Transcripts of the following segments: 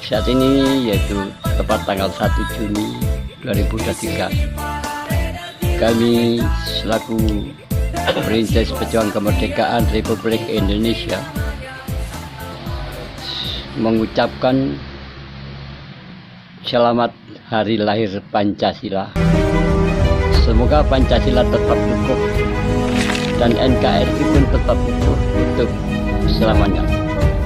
saat ini, yaitu tepat tanggal 1 Juni 2023, kami selaku Perintis Pejuang Kemerdekaan Republik Indonesia mengucapkan selamat hari lahir Pancasila. Semoga Pancasila tetap utuh dan NKRI pun tetap utuh selamanya.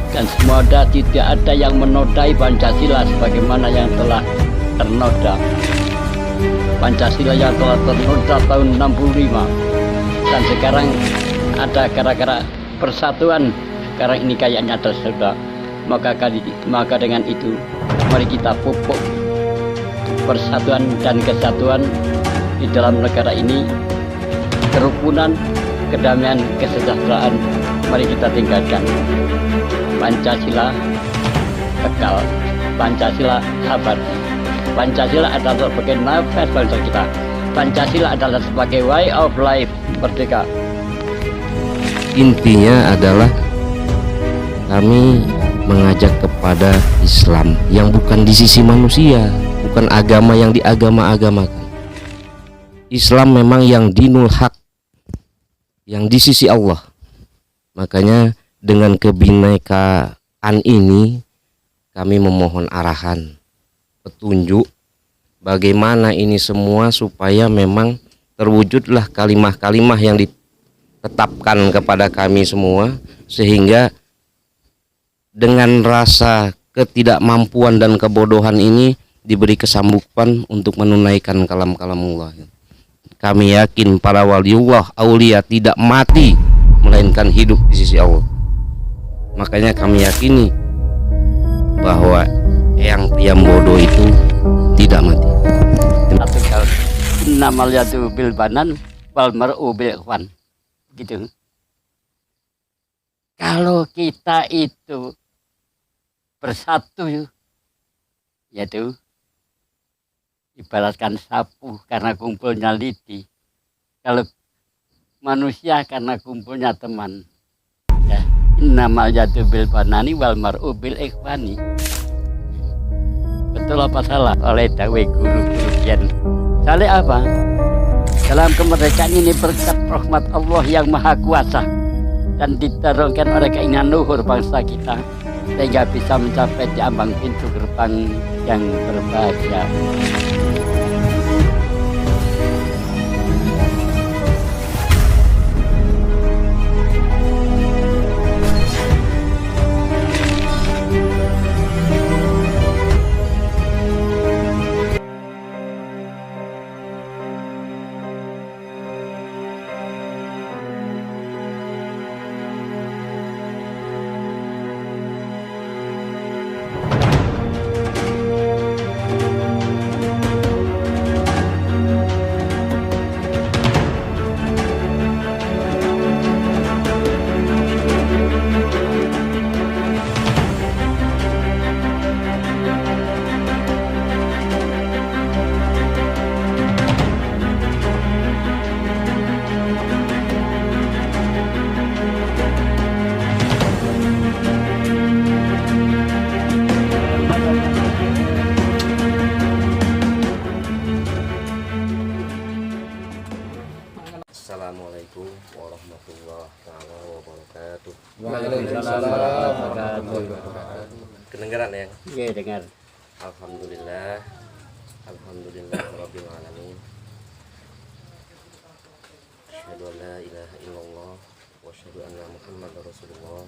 Dan semoga tidak ada yang menodai Pancasila sebagaimana yang telah ternoda. Pancasila yang telah ternoda tahun 65 dan sekarang ada gara-gara persatuan, sekarang ini kayaknya ada sudah. Maka dengan itu mari kita pupuk persatuan dan kesatuan di dalam negara ini, kerukunan, kedamaian, kesejahteraan mari kita tinggalkan. Pancasila kekal, Pancasila abadi. Pancasila adalah sebagai nafas bangsa kita. Pancasila adalah sebagai way of life merdeka. Intinya adalah kami mengajak kepada Islam yang bukan di sisi manusia, bukan agama yang diagama-agamakan. Islam memang yang dinul haq, yang di sisi Allah. Makanya dengan kebinekaan ini kami memohon arahan, petunjuk bagaimana ini semua supaya memang terwujudlah kalimah-kalimah yang ditetapkan kepada kami semua, sehingga dengan rasa ketidakmampuan dan kebodohan ini diberi kesambutan untuk menunaikan kalam-kalamullah. Kami yakin para waliullah, aulia tidak mati melainkan hidup di sisi Allah. Makanya kami yakini bahwa yang bodoh itu tidak mati. Satu kali namal yadu bil banan wal mar'u bil ikhwan. Gitu. Kalau kita itu bersatu, yaitu ibaratkan sapu karena kumpulnya lidi, kalau manusia karena kumpulnya teman. Ya, innamal yadu bil banani wal mar'u bil ikhwani. Betul apa salah oleh dawe guru-guru yen? Salah apa? Dalam kemerdekaan ini berkat rahmat Allah yang maha kuasa dan didorongkan oleh keinginan luhur bangsa kita, sehingga bisa mencapai di ambang pintu gerbang yang berbahagia. Assalamualaikum warahmatullahi wabarakatuh. Waalaikumsalam warahmatullahi wabarakatuh. Kedengaran ya? Iya, dengar. Alhamdulillah, alhamdulillah rabbil alamin. Asyhadu an la ilaha illallah wa asyhadu anna Muhammadar Rasulullah.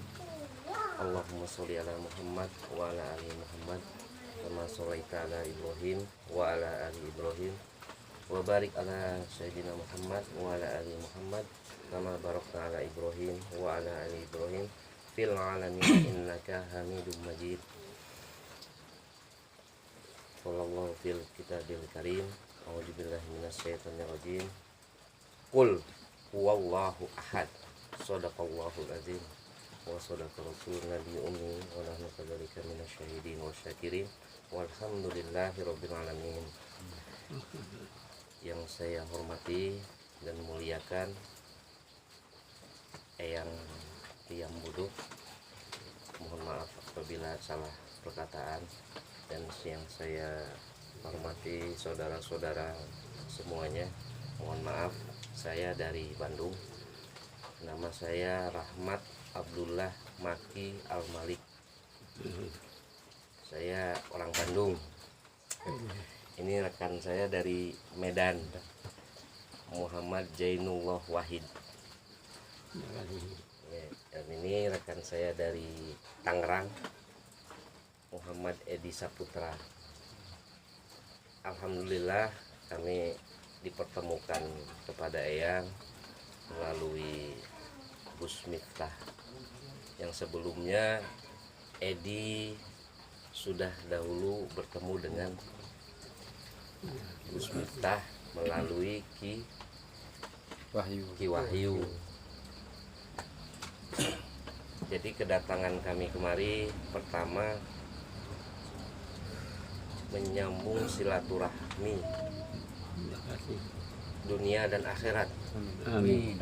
Allahumma sholli ala Muhammad wa ala ali Muhammad kama shallaita ala Ibrahim wa ala ali Ibrahim wa barik ala sayyidina Muhammad wa ala ali Muhammad kama barakta ala Ibrahim wa ala ali Ibrahim fil alamin innaka Hamidum Majid. Sallallahu fil kitabil karim. A'udzubillahi minasyaitonir rajim. Qul huwallahu ahad. Shadaqallahul azim. Wa shadaqa rasulun nabi ummi wa nahnu kadzalika minasyahidin wa syakirin. Walhamdulillahi rabbil alamin. Yang saya hormati dan muliakan Eyang Tiam Buduk, mohon maaf apabila salah perkataan. Dan yang saya hormati saudara-saudara semuanya, mohon maaf, saya dari Bandung. Nama saya Rahmat Abdullah Maki Al-Malik. Saya orang Bandung. Ini rekan saya dari Medan, Muhammad Jainullah Wahid. Ya, dan ini rekan saya dari Tangerang, Muhammad Edi Saputra. Alhamdulillah kami dipertemukan kepada Eyang melalui Gus Miftah, yang sebelumnya Edi sudah dahulu bertemu dengan Gus Miftah melalui Ki Wahyu. Jadi kedatangan kami kemari pertama menyambung silaturahmi dunia dan akhirat. Amin.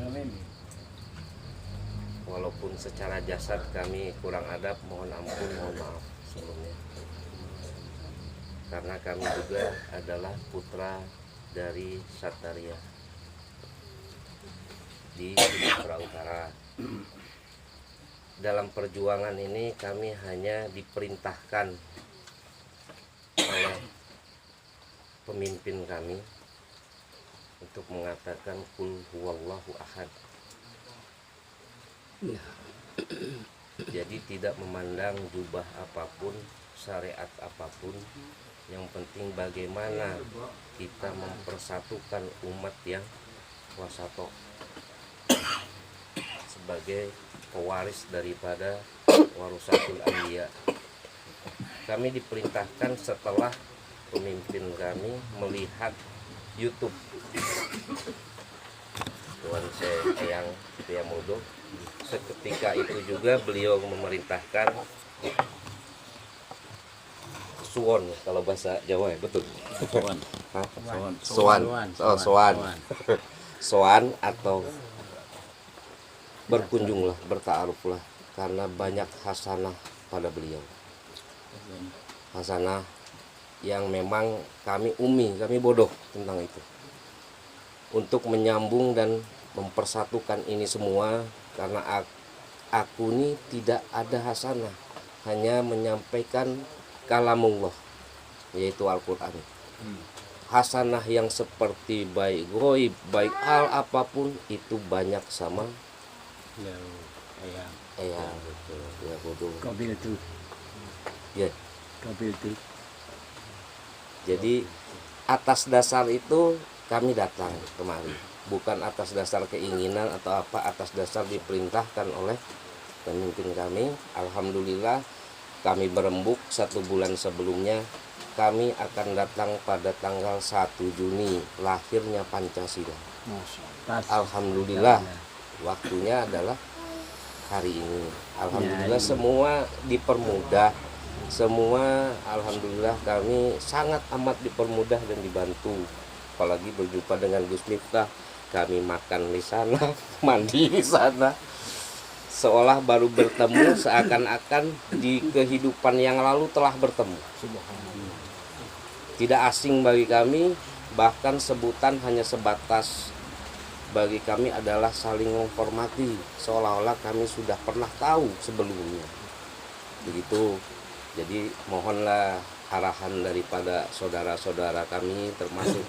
Walaupun secara jasad kami kurang adab, mohon ampun, mohon maaf sebelumnya. Karena kami juga adalah putra dari Sataria di Sumatera Utara. Dalam perjuangan ini kami hanya diperintahkan oleh pemimpin kami untuk mengatakan kul huwallahu ahad. Jadi tidak memandang jubah apapun, syariat apapun, yang penting bagaimana kita mempersatukan umat yang wasato sebagai pewaris daripada warasatul anbiya. Kami diperintahkan setelah pemimpin kami melihat YouTube Tuan Eyang Priamodo. Seketika itu juga beliau memerintahkan suwon, kalau bahasa Jawa ya, betul. Soan atau berkunjunglah, bertaaruflah, karena banyak hasanah pada beliau. Hasanah yang memang kami bodoh tentang itu. Untuk menyambung dan mempersatukan ini semua, karena aku ini tidak ada hasanah, hanya menyampaikan kalamullah, yaitu Al-Quran. Hasanah yang seperti baik goib, baik hal apapun itu banyak sama Eyang. Ya bodoh. Kabil itu. Ya. Kabil itu. Jadi atas dasar itu kami datang kemari, bukan atas dasar keinginan atau apa, atas dasar diperintahkan oleh pemimpin kami. Alhamdulillah kami berembuk 1 bulan sebelumnya kami akan datang pada tanggal 1 Juni lahirnya Pancasila. Alhamdulillah waktunya adalah hari ini. Alhamdulillah semua dipermudah, semua alhamdulillah kami sangat amat dipermudah dan dibantu. Apalagi berjumpa dengan Gus Miftah, kami makan di sana, mandi di sana, seolah baru bertemu, seakan-akan di kehidupan yang lalu telah bertemu. Tidak asing bagi kami, bahkan sebutan hanya sebatas bagi kami adalah saling menghormati, seolah-olah kami sudah pernah tahu sebelumnya. Begitu. Jadi mohonlah arahan daripada saudara-saudara kami, termasuk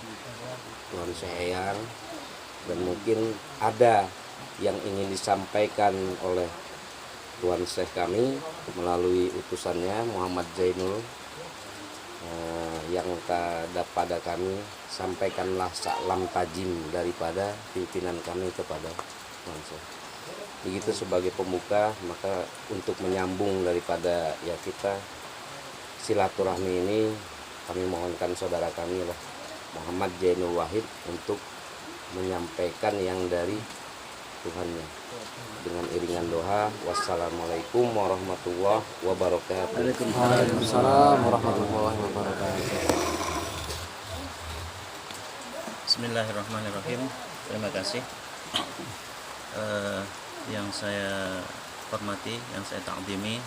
Tuan Eyang, dan mungkin ada yang ingin disampaikan oleh Tuan Syekh kami melalui utusannya Muhammad Jainul, yang pada kami sampaikanlah salam tajim daripada pimpinan kami kepada Tuan Syekh. Begitu sebagai pembuka, maka untuk menyambung daripada ya kita silaturahmi ini, kami mohonkan saudara kami lah Muhammad Jainul Wahid untuk menyampaikan yang dari Tuhannya dengan iringan doa. Wassalamualaikum warahmatullahi wabarakatuh. Waalaikumsalam warahmatullahi wabarakatuh. Bismillahirrahmanirrahim. Terima kasih. Yang saya hormati, yang saya ta'zimi,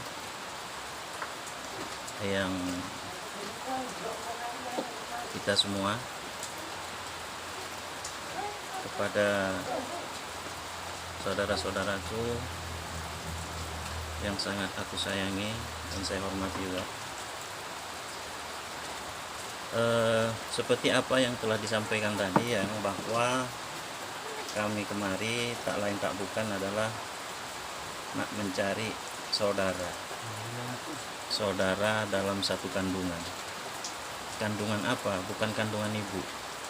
eyang kita semua, kepada saudara-saudaraku yang sangat aku sayangi dan saya hormati juga. Seperti apa yang telah disampaikan tadi, yang bahwa kami kemari tak lain tak bukan adalah nak mencari saudara dalam satu kandungan. Kandungan apa? Bukan kandungan ibu.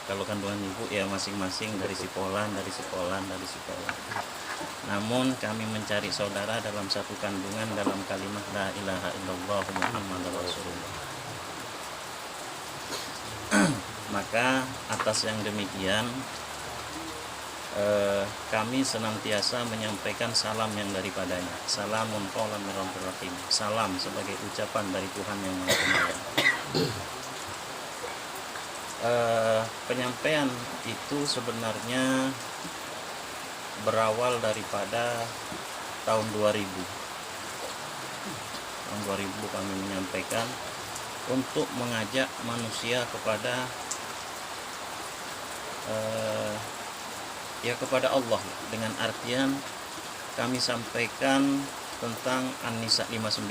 Kalau kandungan ibu ya masing-masing dari si Polan. Namun kami mencari saudara dalam satu kandungan dalam kalimat la ilaha illallah Muhammadur Rasulullah. Maka atas yang demikian kami senantiasa menyampaikan salam yang daripadanya. Salamun qaulan min rabbir rahim. Salam sebagai ucapan dari Tuhan yang Maha Penyayang. Penyampaian itu sebenarnya berawal daripada tahun 2000. Tahun 2000 kami menyampaikan untuk mengajak manusia kepada kepada Allah, dengan artian kami sampaikan tentang An-Nisa 59.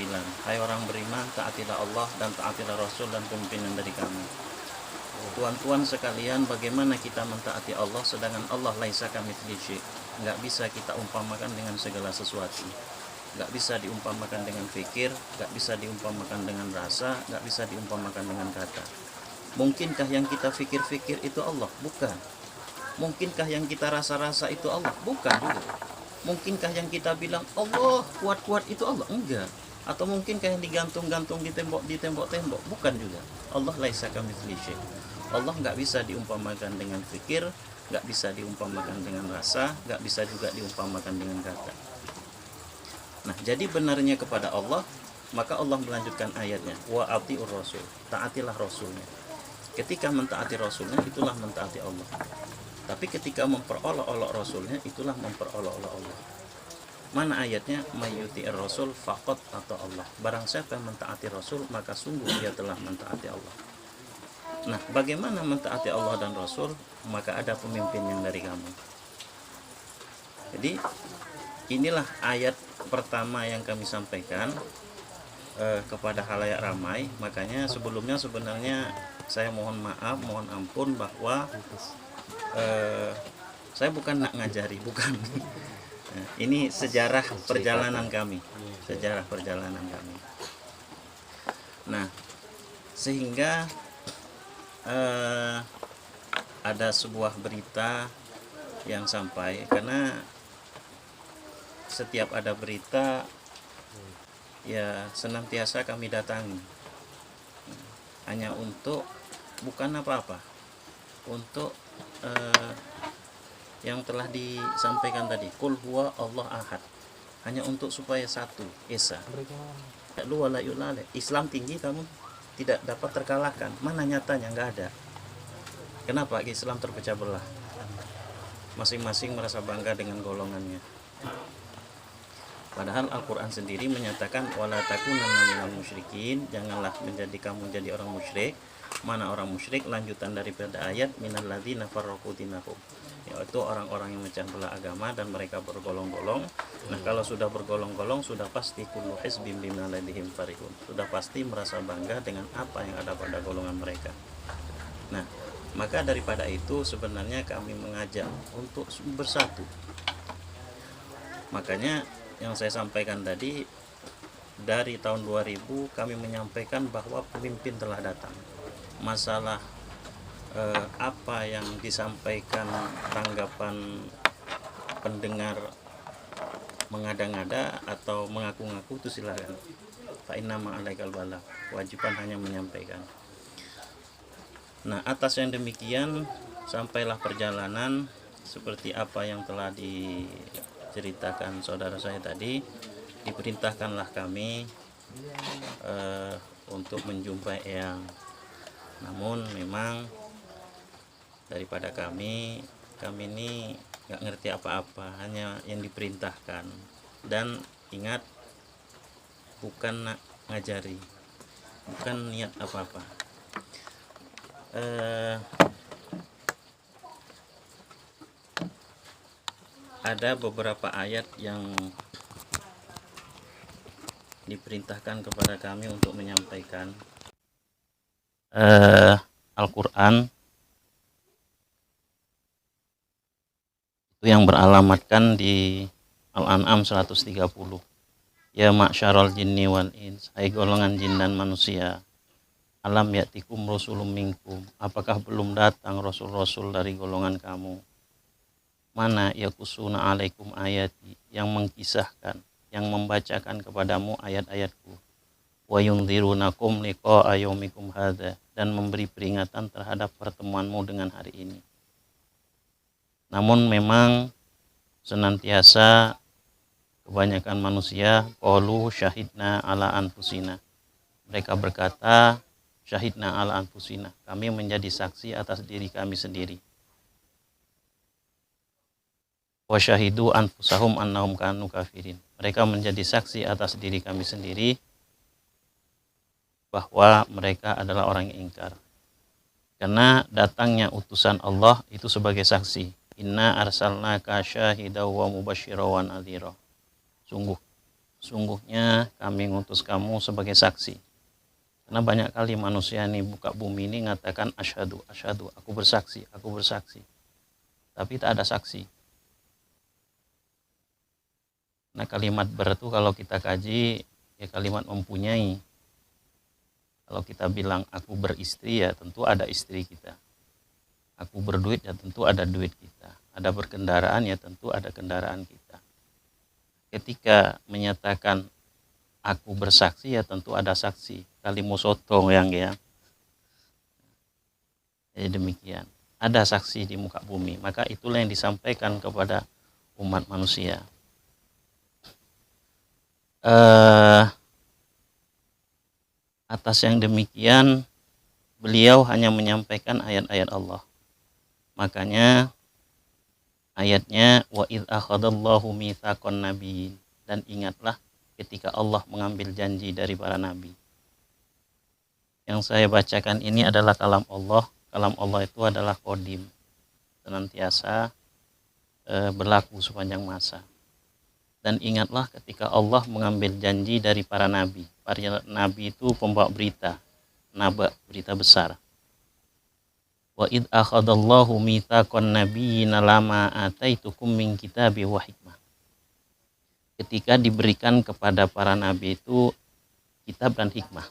Hai orang beriman, taatilah Allah dan taatilah Rasul dan pimpinan dari kami. Tuan-tuan sekalian, bagaimana kita mentaati Allah sedangkan Allah laisa kamitslihi syai'? Enggak bisa kita umpamakan dengan segala sesuatu. Enggak bisa diumpamakan dengan fikir, enggak bisa diumpamakan dengan rasa, enggak bisa diumpamakan dengan kata. Mungkinkah yang kita fikir-fikir itu Allah? Bukan. Mungkinkah yang kita rasa-rasa itu Allah? Bukan juga. Mungkinkah yang kita bilang Allah kuat-kuat itu Allah? Enggak. Atau mungkinkah yang digantung-gantung di tembok-tembok? Bukan juga. Allah laisa kamitslihi syai'. Allah enggak bisa diumpamakan dengan fikir, enggak bisa diumpamakan dengan rasa, enggak bisa juga diumpamakan dengan kata. Nah, jadi benarnya kepada Allah, maka Allah melanjutkan ayatnya, wa atiur rasul, taatilah rasulnya. Ketika mentaati rasulnya, itulah mentaati Allah. Tapi ketika memperolok-olok rasulnya, itulah memperolok-olok Allah. Mana ayatnya? Mayyuti'ir rasul faqad atau Allah. Barang siapa yang mentaati rasul, maka sungguh dia telah mentaati Allah. Nah, bagaimana mentaati Allah dan rasul? Maka ada pemimpin yang dari kamu. Jadi inilah ayat pertama yang kami sampaikan kepada khalayak ramai. Makanya sebelumnya sebenarnya saya mohon maaf, mohon ampun bahwa saya bukan nak ngajari, bukan. Ini sejarah perjalanan kami, Nah, sehingga ada sebuah berita yang sampai, karena setiap ada berita ya senantiasa kami datangi, hanya untuk bukan apa-apa, untuk yang telah disampaikan tadi, Qul huwa Allah ahad, hanya untuk supaya satu esa. Lu wala yulale. Islam tinggi, kamu tidak dapat terkalahkan. Mana nyatanya? Nggak ada. Kenapa Islam terpecah belah? Masing-masing merasa bangga dengan golongannya. Padahal Al-Quran sendiri menyatakan wala takunanna minal musyrikin, janganlah kamu jadi orang musyrik. Mana orang musyrik? Lanjutan daripada ayat minal ladzina farraqu dinahum, yaitu orang-orang yang mecah belah agama dan mereka bergolong-golong. Nah, kalau sudah bergolong-golong, sudah pasti kullu hizbin bima ladihim farihun, sudah pasti merasa bangga dengan apa yang ada pada golongan mereka. Nah, maka daripada itu sebenarnya kami mengajak untuk bersatu. Makanya yang saya sampaikan tadi, dari tahun 2000 kami menyampaikan bahwa pemimpin telah datang. Masalah apa yang disampaikan tanggapan pendengar mengada-ngada atau mengaku-ngaku itu silakan. Fa inna ma'alaikal balagh, kewajiban hanya menyampaikan. Nah, atas yang demikian sampailah perjalanan seperti apa yang telah diceritakan saudara saya tadi. Diperintahkanlah kami untuk menjumpai eyang. Namun memang daripada kami ini nggak ngerti apa-apa, hanya yang diperintahkan. Dan ingat, bukan nak ngajari, bukan niat apa-apa. Ada beberapa ayat yang diperintahkan kepada kami untuk menyampaikan Al-Quran itu yang beralamatkan di Al-An'am 130. Ya ma'syarul jinni wal ins, hai golongan jin dan manusia, alam ya'tikum rasulun minkum, apakah belum datang rasul-rasul dari golongan kamu? Mana yakusuna alaikum ayati, yang mengkisahkan, yang membacakan kepadamu ayat-ayatku, wa yunzirunakum liqa'a yaumikum hadza, dan memberi peringatan terhadap pertemuanmu dengan hari ini. Namun memang senantiasa kebanyakan manusia qalu syahidna ala anfusina, mereka berkata syahidna ala anfusina, kami menjadi saksi atas diri kami sendiri. Wa syahidu anfusahum annahum kanu kafirin, mereka menjadi saksi atas diri kami sendiri bahwa mereka adalah orang yang ingkar. Karena datangnya utusan Allah itu sebagai saksi. Inna arsalnaka syahidaw wa mubasysyiran wa nadhira. Sungguhnya kami ngutus kamu sebagai saksi. Karena banyak kali manusia ini buka bumi ini mengatakan asyhadu, aku bersaksi. Tapi tak ada saksi. Nah kalimat ber itu kalau kita kaji ya kalimat mempunyai. Kalau kita bilang aku beristri ya tentu ada istri kita. Aku berduit ya tentu ada duit kita. Ada berkendaraan ya tentu ada kendaraan kita. Ketika menyatakan aku bersaksi ya tentu ada saksi. Kalimusotong yang ya. Jadi demikian. Ada saksi di muka bumi. Maka itulah yang disampaikan kepada umat manusia. Atas yang demikian beliau hanya menyampaikan ayat-ayat Allah. Makanya ayatnya wa idz akhadallahu mitsaqan nabiyyin, dan ingatlah ketika Allah mengambil janji dari para nabi. Yang saya bacakan ini adalah kalam Allah. Kalam Allah itu adalah qadim, senantiasa berlaku sepanjang masa. Dan ingatlah ketika Allah mengambil janji dari para nabi. Para nabi itu pembawa berita, naba, berita besar. Wa id akhadallahu mitsaqan nabiyyina lama ataitukum min kitabi wa hikmah. Ketika diberikan kepada para nabi itu kitab dan hikmah.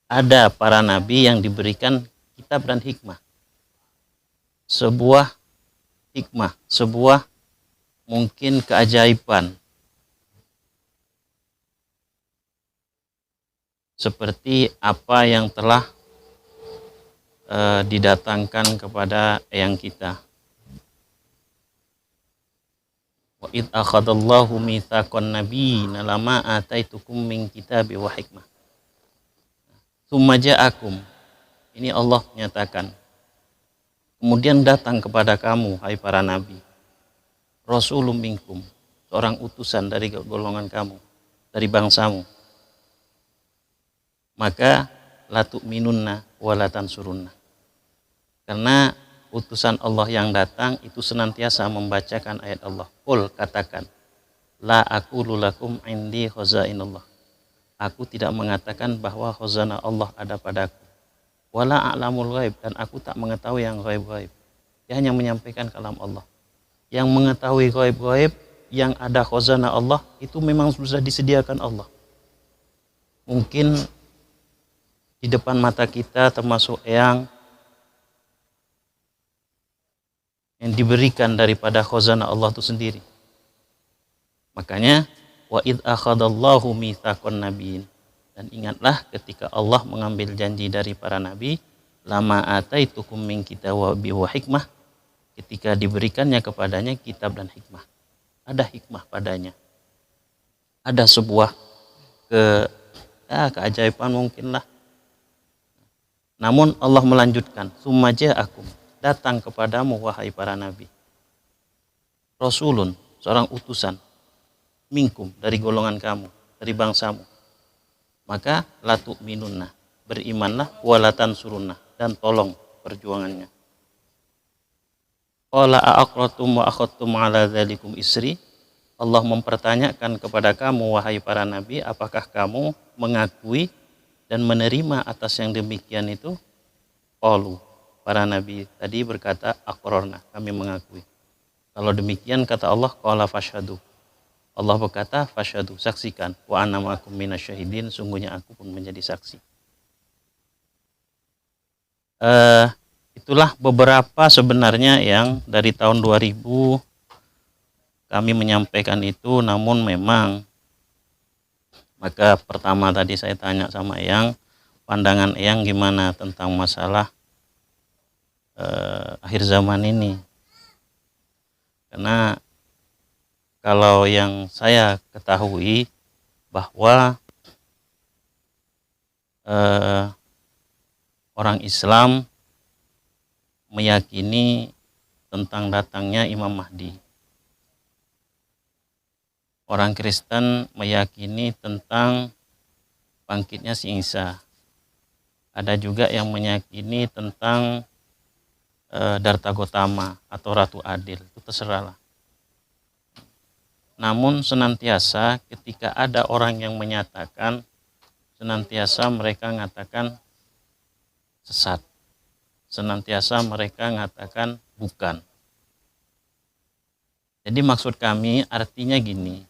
Ada para nabi yang diberikan kitab dan hikmah. Sebuah hikmah, sebuah mungkin keajaiban seperti apa yang telah didatangkan kepada eyang kita. Wa id akhadallahu mitsaqan nabiyyina lama ataitukum min kitabi wa hikmah. Tsumma ja'akum. Ini Allah menyatakan. Kemudian datang kepada kamu hai para nabi. Rasulun minkum, seorang utusan dari golongan kamu, dari bangsamu. Maka la tu'minunna wa la tansurunna. Karena utusan Allah yang datang itu senantiasa membacakan ayat Allah. Qul, katakan, la aqulu lakum indi khazainullah. Aku tidak mengatakan bahwa khazanah Allah ada padaku. Wala a'lamul ghaib, dan aku tak mengetahui yang ghaib-ghaib. Dia hanya menyampaikan kalam Allah. Yang mengetahui ghaib-ghaib, yang ada khazanah Allah, itu memang sudah disediakan Allah. Mungkin di depan mata kita termasuk yang diberikan daripada khazanah Allah itu sendiri. Makanya wa id akhadallahu mitsaqan nabiyyin, dan ingatlah ketika Allah mengambil janji dari para nabi, lama ataitukum min kitabi wa hikmah, ketika diberikannya kepadanya kitab dan hikmah. Ada hikmah padanya. Ada sebuah keajaiban mungkinlah. Namun Allah melanjutkan, tsumma ja'akum, datang kepadamu wahai para nabi. Rasulun, seorang utusan, minkum, dari golongan kamu, dari bangsamu. maka la tu'minunna, berimanlah, wala tansurunna, dan tolong perjuangannya. Qala a'aqratum wa akhadtum ala dzalikum isri. Allah mempertanyakan kepada kamu wahai para nabi, apakah kamu mengakui dan menerima atas yang demikian itu? Qalu, para nabi tadi berkata aqrarna, kami mengakui. Kalau demikian kata Allah, qala fashhadu. Allah berkata fashhadu, saksikan, wa ana ma'akum minasyahidin, sungguhnya aku pun menjadi saksi. Itulah beberapa sebenarnya yang dari tahun 2000 kami menyampaikan itu, namun memang maka pertama tadi saya tanya sama Eyang, pandangan Eyang gimana tentang masalah akhir zaman ini. Karena kalau yang saya ketahui bahwa orang Islam meyakini tentang datangnya Imam Mahdi. Orang Kristen meyakini tentang bangkitnya si Isa. Ada juga yang meyakini tentang Darta Gotama atau Ratu Adil, itu terserahlah. Namun senantiasa ketika ada orang yang menyatakan, senantiasa mereka mengatakan sesat. Senantiasa mereka mengatakan bukan. Jadi maksud kami artinya gini,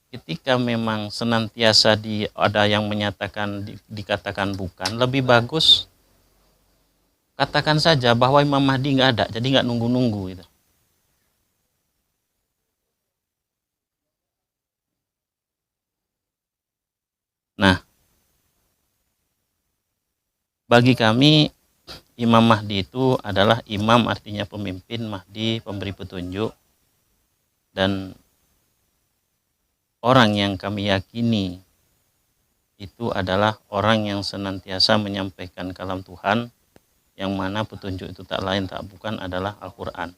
ketika memang senantiasa ada yang menyatakan dikatakan bukan, lebih bagus katakan saja bahwa Imam Mahdi nggak ada, jadi nggak nunggu-nunggu gitu. Nah, bagi kami Imam Mahdi itu adalah imam, artinya pemimpin, Mahdi pemberi petunjuk, dan orang yang kami yakini itu adalah orang yang senantiasa menyampaikan kalam Tuhan, yang mana petunjuk itu tak lain tak bukan adalah Al-Quran.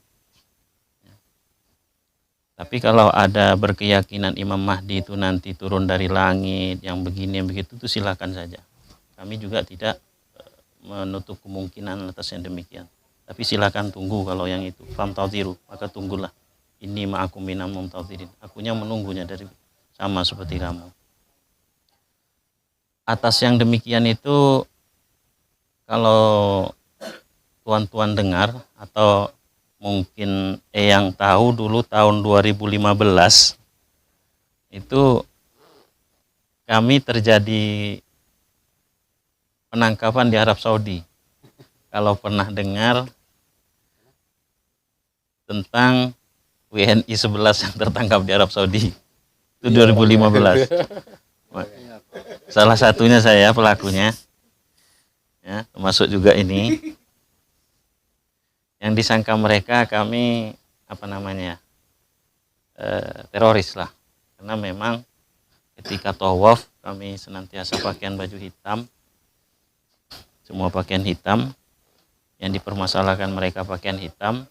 Tapi kalau ada berkeyakinan Imam Mahdi itu nanti turun dari langit, yang begini, yang begitu, itu silakan saja. Kami juga tidak menutup kemungkinan atas yang demikian. Tapi silakan tunggu kalau yang itu. Famtadhiru, maka tunggulah. Ini ma'akum minal mumtadhirin. Akunya menunggunya dari sama seperti kamu. Atas yang demikian itu, kalau tuan-tuan dengar atau mungkin yang tahu dulu tahun 2015 itu kami terjadi penangkapan di Arab Saudi. Kalau pernah dengar tentang WNI 11 yang tertangkap di Arab Saudi, itu 2015. Salah satunya saya pelakunya, ya, termasuk juga ini. Yang disangka mereka kami teroris lah, karena memang ketika tawaf kami senantiasa pakaian baju hitam, semua pakaian hitam, yang dipermasalahkan mereka pakaian hitam,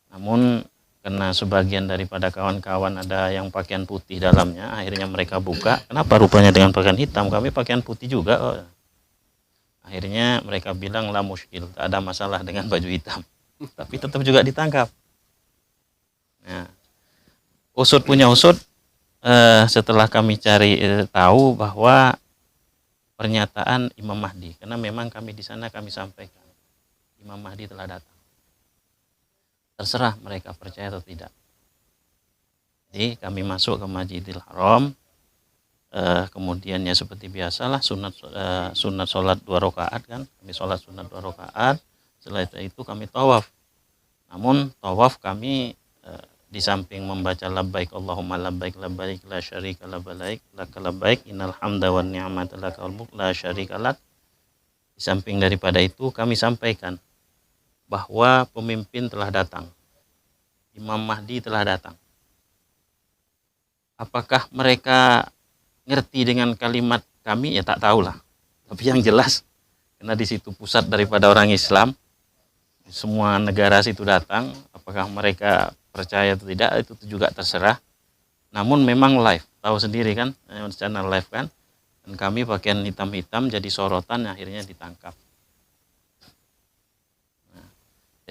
namun karena sebagian daripada kawan-kawan ada yang pakaian putih dalamnya, akhirnya mereka buka, kenapa rupanya dengan pakaian hitam, kami pakaian putih juga. Akhirnya mereka bilang la muskil, tak ada masalah dengan baju hitam. Tapi tetap juga ditangkap. Nah, usut punya usut, setelah kami cari tahu bahwa pernyataan Imam Mahdi, karena memang kami di sana kami sampaikan Imam Mahdi telah datang. Terserah mereka percaya atau tidak. Jadi kami masuk ke Masjidil Haram, kemudian ya seperti biasalah sunat sholat 2 rakaat kan, kami sholat sunat 2 rakaat. Setelah itu kami tawaf. Namun tawaf kami di samping membaca labbaik Allahumma labbaik labbaik la syarika labbaik laka labbaik innal hamda wan ni'mata lakal mulk la syarika lak. Di samping daripada itu kami sampaikan bahwa pemimpin telah datang. Imam Mahdi telah datang. Apakah mereka ngerti dengan kalimat kami? Ya tak tahulah. Tapi yang jelas, karena di situ pusat daripada orang Islam, semua negara situ datang, apakah mereka percaya atau tidak itu juga terserah. Namun memang live, tahu sendiri kan, channel live kan, Dan kami pakaian hitam-hitam jadi sorotan, akhirnya ditangkap. Nah,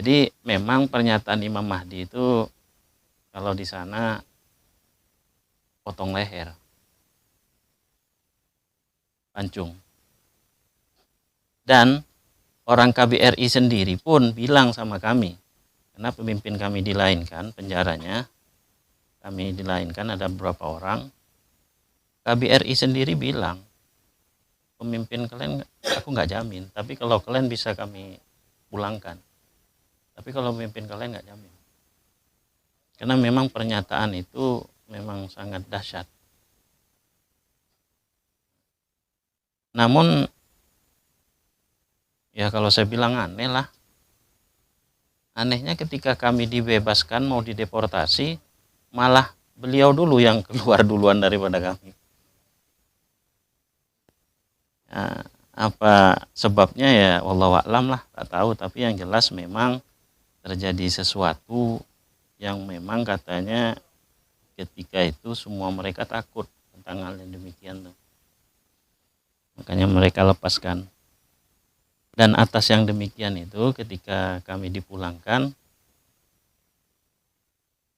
jadi memang pernyataan Imam Mahdi itu kalau di sana potong leher, pancung. Dan orang KBRI sendiri pun bilang sama kami, karena pemimpin kami dilainkan, penjaranya kami dilainkan, ada beberapa orang. KBRI sendiri bilang, pemimpin kalian aku nggak jamin, tapi kalau kalian bisa kami pulangkan. Tapi kalau pemimpin kalian nggak jamin. Karena memang pernyataan itu memang sangat dahsyat. Namun ya kalau saya bilang aneh lah. Anehnya ketika kami dibebaskan mau dideportasi, malah beliau dulu yang keluar duluan daripada kami. Nah, apa sebabnya ya wallahu a'lam lah, tak tahu, tapi yang jelas memang terjadi sesuatu yang memang katanya ketika itu semua mereka takut tentang hal yang demikian tuh. Makanya mereka lepaskan. Dan atas yang demikian itu ketika kami dipulangkan,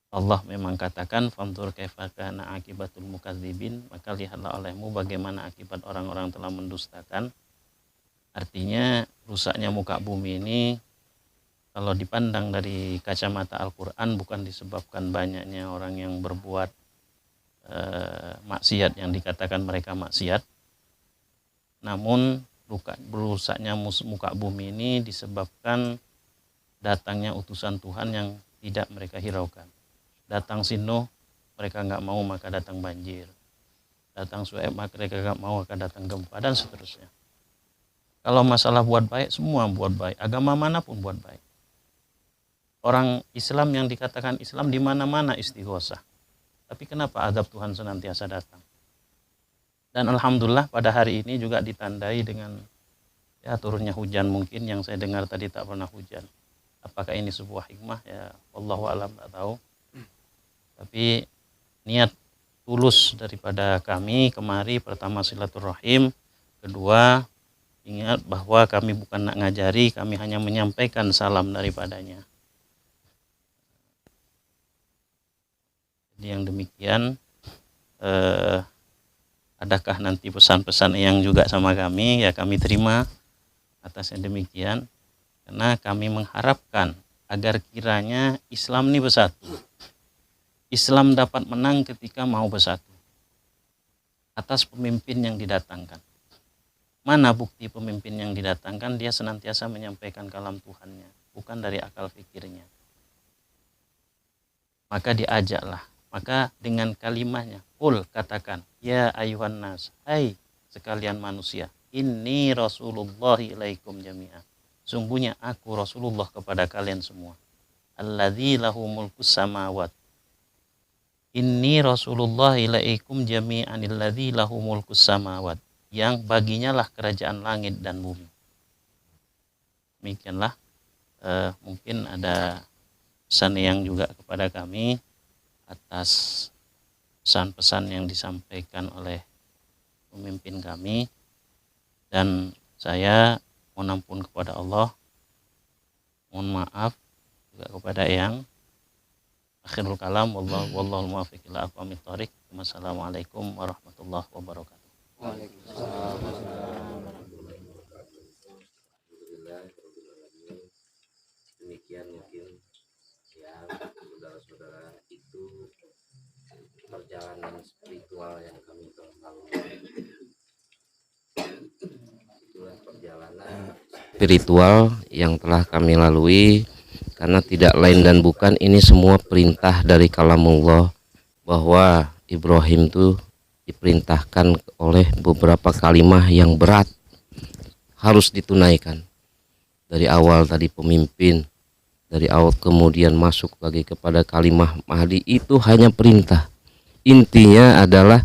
Allah memang katakan fanzur kaifa kana akibatul mukadzibin, maka lihatlah olehmu bagaimana akibat orang-orang telah mendustakan. Artinya rusaknya muka bumi ini kalau dipandang dari kacamata Al-Quran bukan disebabkan banyaknya orang yang berbuat maksiat yang dikatakan mereka maksiat, namun rusaknya muka bumi ini disebabkan datangnya utusan Tuhan yang tidak mereka hiraukan. Datang Nuh, mereka nggak mau maka datang banjir. Datang Syuaib, mereka nggak mau maka datang gempa, dan seterusnya. Kalau masalah buat baik, semua buat baik. Agama manapun buat baik. Orang Islam yang dikatakan Islam di mana-mana istighosah. Tapi kenapa azab Tuhan senantiasa datang? Dan alhamdulillah pada hari ini juga ditandai dengan ya turunnya hujan, mungkin yang saya dengar tadi tak pernah hujan. Apakah ini sebuah hikmah? Ya wallahu a'lam, tak tahu. Tapi niat tulus daripada kami kemari, pertama silaturahim, kedua ingat bahwa kami bukan nak ngajari, kami hanya menyampaikan salam daripadanya. Jadi yang demikian, adakah nanti pesan-pesan yang juga sama kami, ya kami terima atas yang demikian, karena kami mengharapkan agar kiranya Islam ini bersatu. Islam dapat menang ketika mau bersatu atas pemimpin yang didatangkan. Mana bukti pemimpin yang didatangkan? Dia senantiasa menyampaikan kalam Tuhannya, bukan dari akal fikirnya. Maka diajaklah, maka dengan kalimahnya, qul, katakan, ya ayuhan nas, hai sekalian manusia, inni Rasulullah ilaikum jami'ah. Sungguhnya aku Rasulullah kepada kalian semua. Alladzi lahu mulkus samawat. Inni Rasulullah ilaikum jami'an alladzi lahu mulkus samawat. Yang baginya lah kerajaan langit dan bumi. Demikianlah, mungkin ada pesan yang juga kepada kami atas pesan-pesan yang disampaikan oleh pemimpin kami, dan saya mohon ampun kepada Allah, mohon maaf juga kepada yang akhirul kalam. Wallahu muwaffiq ila aqwamit thoriq. Wassalamualaikum warahmatullahi wabarakatuh. Demikian mungkin ya saudara-saudara, itu perjalanan spiritual yang kami telah lalui. Itulah perjalanan spiritual yang telah kami lalui, karena tidak lain dan bukan ini semua perintah dari kalamullah, bahwa Ibrahim itu diperintahkan oleh beberapa kalimah yang berat harus ditunaikan. Dari awal tadi pemimpin, dari awal kemudian masuk lagi kepada kalimah Mahdi, itu hanya perintah. Intinya adalah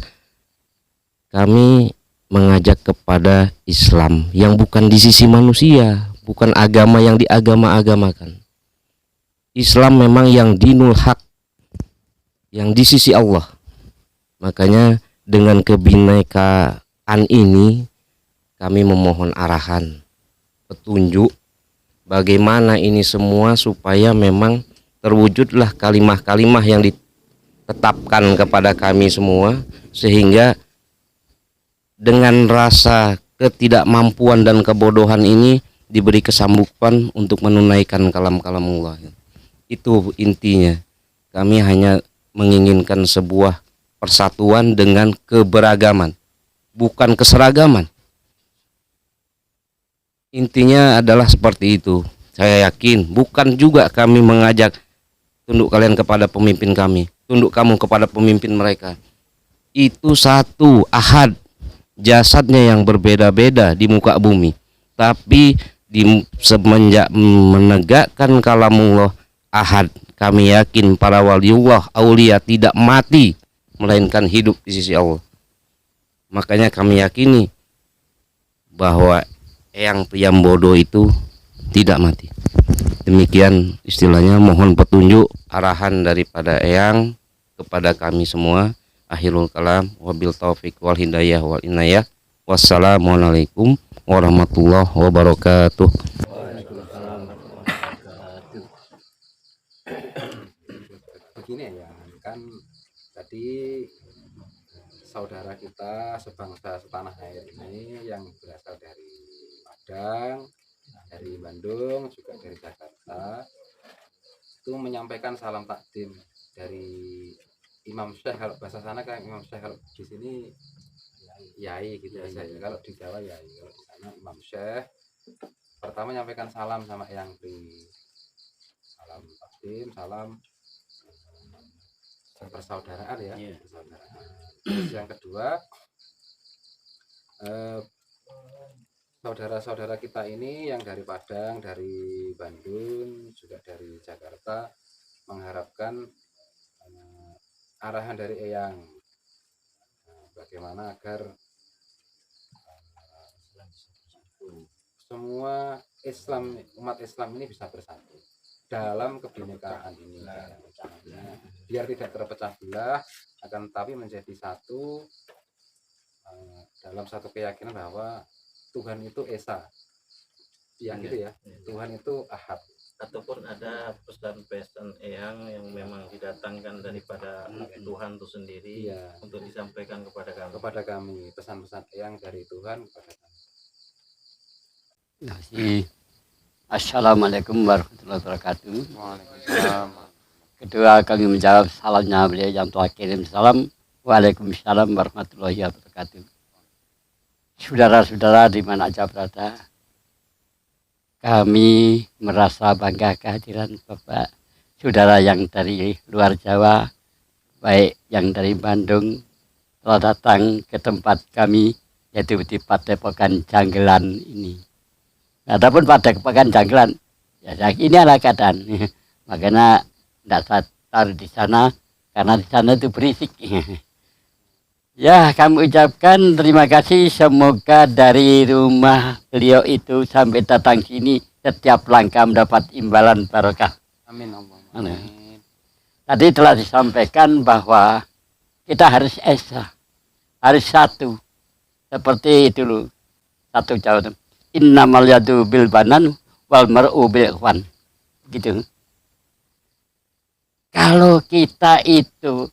kami mengajak kepada Islam yang bukan di sisi manusia, bukan agama yang diagama-agamakan. Islam memang yang dinul haq, yang di sisi Allah. Makanya dengan kebineka ini kami memohon arahan, petunjuk bagaimana ini semua supaya memang terwujudlah kalimah-kalimah yang ditetapkan kepada kami semua, sehingga dengan rasa ketidakmampuan dan kebodohan ini diberi kesanggupan untuk menunaikan kalam-kalamullah. Itu intinya. Kami hanya menginginkan sebuah persatuan dengan keberagaman, bukan keseragaman. Intinya adalah seperti itu. Saya yakin bukan juga kami mengajak tunduk kalian kepada pemimpin kami, tunduk kamu kepada pemimpin mereka. Itu satu, ahad, jasadnya yang berbeda-beda di muka bumi. Tapi semenjak menegakkan kalamullah ahad, kami yakin para waliullah, aulia tidak mati, melainkan hidup di sisi Allah. Makanya kami yakini bahwa Eyang Priyambodo itu tidak mati. Demikian istilahnya, mohon petunjuk arahan daripada Eyang kepada kami semua. Akhirul kalam, wabil taufik wal hidayah wal inayah. Wassalamualaikum warahmatullahi wabarakatuh. Begini ya, kan tadi saudara kita sebangsa setanah air ini yang berasal dari Padang, dari Bandung, juga dari Jakarta, itu menyampaikan salam takdim dari Imam Syekh. Kalau bahasa sana kan Imam Syekh, kalau di sini Yai gitu ya. Kalau di Jawa Yai, kalau di sana Imam Syekh. Pertama menyampaikan salam sama Eyang Pri, salam takdim, salam persaudaraan ya, persaudaraan. Terus yang kedua, saudara-saudara kita ini yang dari Padang, dari Bandung, juga dari Jakarta mengharapkan arahan dari Eyang, bagaimana agar semua Islam, umat Islam ini bisa bersatu dalam kebinekaan ini, biar tidak terpecah belah, akan tetapi menjadi satu dalam satu keyakinan bahwa Tuhan itu Esa, ya gitu ya. Tuhan itu Ahad. Ataupun ada pesan-pesan Eyang yang memang didatangkan daripada Tuhan itu sendiri, Iya, untuk disampaikan kepada kami. kepada kami, pesan-pesan Eyang dari Tuhan kepada kami. Terima kasih. Assalamualaikum warahmatullahi wabarakatuh. Waalaikumsalam. Kedua, kami menjawab salamnya beliau yang telah kirim salam. Waalaikumsalam warahmatullahi wabarakatuh. Saudara-saudara di mana aja berada, kami merasa bangga kehadiran Bapak saudara yang dari luar Jawa, baik yang dari Bandung, telah datang ke tempat kami, yaitu di Padepokan Janggelan ini. Adapun Padepokan Janggelan, ya ini adalah keadaan. Makanya tidak saya taruh di sana, karena di sana itu berisik. Ya, kami ucapkan terima kasih, semoga dari rumah beliau itu sampai datang sini setiap langkah mendapat imbalan barokah. Amin. Amin. Tadi telah disampaikan bahwa kita harus esa, harus satu. Seperti itu loh, satu jauh. Innamal yadu bil banan wal mar'u bil ikhwan. Gitu. Kalau kita itu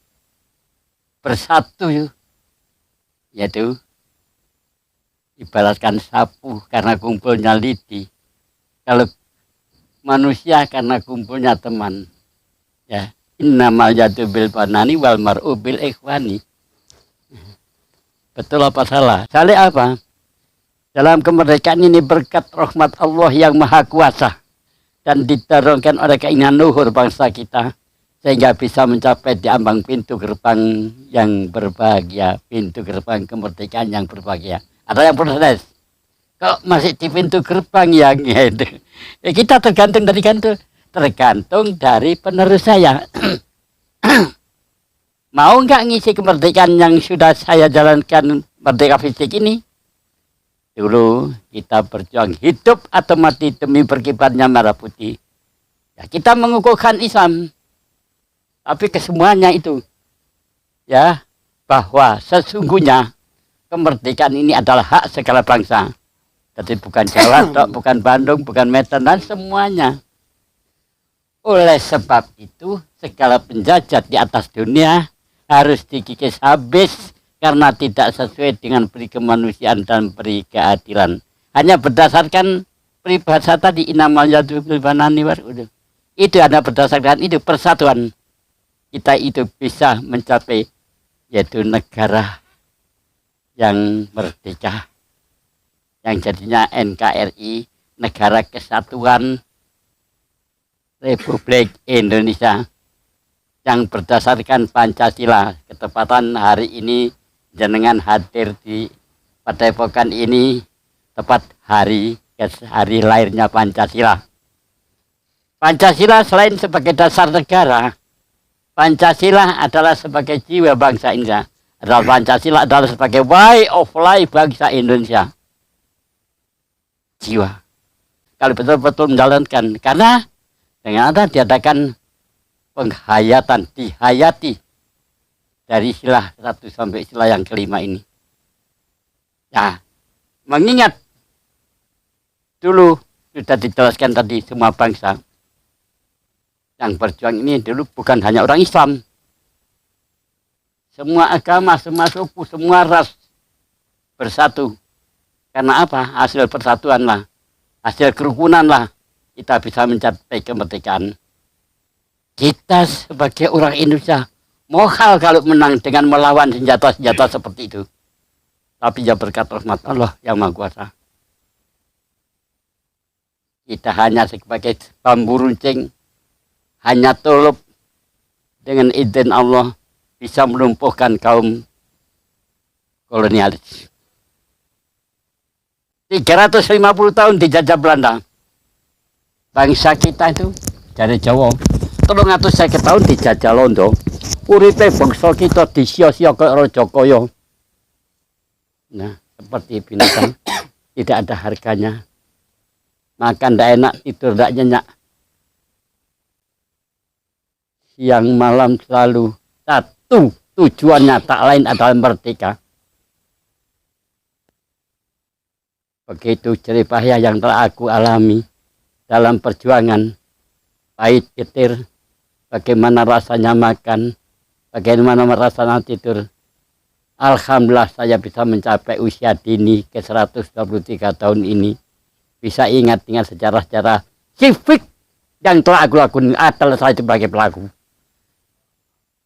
bersatu, yaitu ibaratkan sapu karena kumpulnya lidi, kalau manusia karena kumpulnya teman, ya, innamal yadu bil banani wal mar'u bil ikhwani. Betul apa salah? Salah apa? Dalam kemerdekaan ini berkat rahmat Allah yang maha kuasa dan didorongkan oleh keinginan luhur bangsa kita, sehingga bisa mencapai di ambang pintu gerbang yang berbahagia, pintu gerbang kemerdekaan yang berbahagia. Ada yang protes, kok masih di pintu gerbang yang itu? Ya, kita tergantung dari penerus saya. Mau nggak ngisi kemerdekaan yang sudah saya jalankan, merdeka fisik ini? Dulu kita berjuang hidup atau mati demi berkibarnya merah putih. Ya, kita mengukuhkan Islam. Tapi kesemuanya itu, ya, bahwa sesungguhnya kemerdekaan ini adalah hak segala bangsa. Jadi bukan Jawa, bukan Bandung, bukan Medan, dan semuanya. Oleh sebab itu, segala penjajah di atas dunia harus dikikis habis karena tidak sesuai dengan peri kemanusiaan dan peri keadilan. Hanya berdasarkan peribahasa tadi, inamal yadu bil banani war. Itu ada berdasarkan itu persatuan. Kita itu bisa mencapai yaitu negara yang merdeka, yang jadinya NKRI, Negara Kesatuan Republik Indonesia, yang berdasarkan Pancasila. Ketepatan hari ini jenengan hadir di padepokan ini tepat hari lahirnya Pancasila. Pancasila selain sebagai dasar negara, Pancasila adalah sebagai jiwa bangsa Indonesia. Pancasila adalah sebagai way of life bangsa Indonesia. Jiwa. Kalau betul-betul menjalankan. Karena dengan ada diadakan penghayatan, dihayati dari sila 1 sampai sila yang kelima ini. Ya, mengingat dulu sudah dijelaskan tadi semua bangsa yang berjuang ini dulu bukan hanya orang Islam. Semua agama, semua suku, semua ras bersatu. Karena apa? Hasil persatuan lah, hasil kerukunan lah kita bisa mencapai kemerdekaan. Kita sebagai orang Indonesia mohal kalau menang dengan melawan senjata-senjata seperti itu. Tapi ya berkat rahmat Allah yang Maha Kuasa. Kita hanya sebagai bambu runcing, hanya tulup dengan izin Allah bisa melumpuhkan kaum kolonialis. 350 tahun dijajah Belanda. Bangsa kita itu dari Jawa 350 tahun dijajah Londo. Uripe bangsa kita disia-sia kaya Raja Kaya. Nah, seperti binatang tidak ada harganya. Makan tidak enak, tidur tidak nyenyak. Siang malam selalu satu tujuannya tak lain adalah merdeka. Begitu jerih payah yang telah aku alami dalam perjuangan, pahit getir, bagaimana rasanya makan, bagaimana rasanya tidur. Alhamdulillah saya bisa mencapai usia dini ke 123 tahun ini. Bisa ingat dengan sejarah-sejarah sifik yang telah aku lakukan adalah saya sebagai pelaku.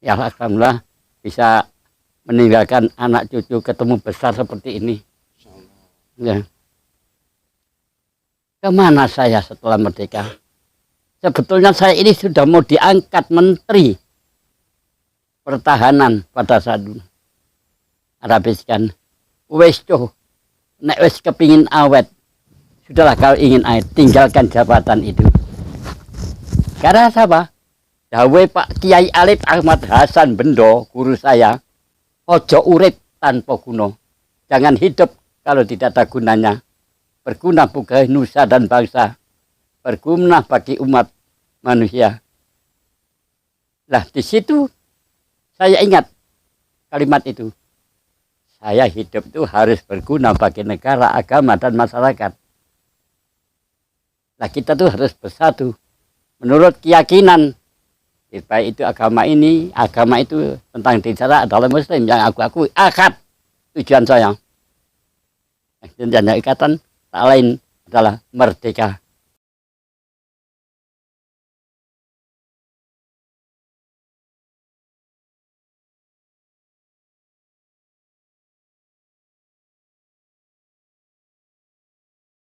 Ya alhamdulillah bisa meninggalkan anak cucu ketemu besar seperti ini. Ya. Kemana saya setelah merdeka? Sebetulnya saya ini sudah mau diangkat menteri pertahanan pada saat dulu. Habiskan wes tuh nek wes kepingin awet, sudahlah kalau ingin awet tinggalkan jabatan itu. Karena apa? Dawe Pak Kiai Alif Ahmad Hasan Bendo, guru saya, ojo urip tanpa guna. Jangan hidup kalau tidak ada gunanya. Berguna bagi nusa dan bangsa. Berguna bagi umat manusia. Lah di situ saya ingat kalimat itu. Saya hidup itu harus berguna bagi negara, agama, dan masyarakat. Nah kita tuh harus bersatu. Menurut keyakinan, baik itu agama ini, agama itu tentang diri saya adalah Muslim yang aku akui. Akad tujuan saya. Dan ikatan tak lain adalah merdeka.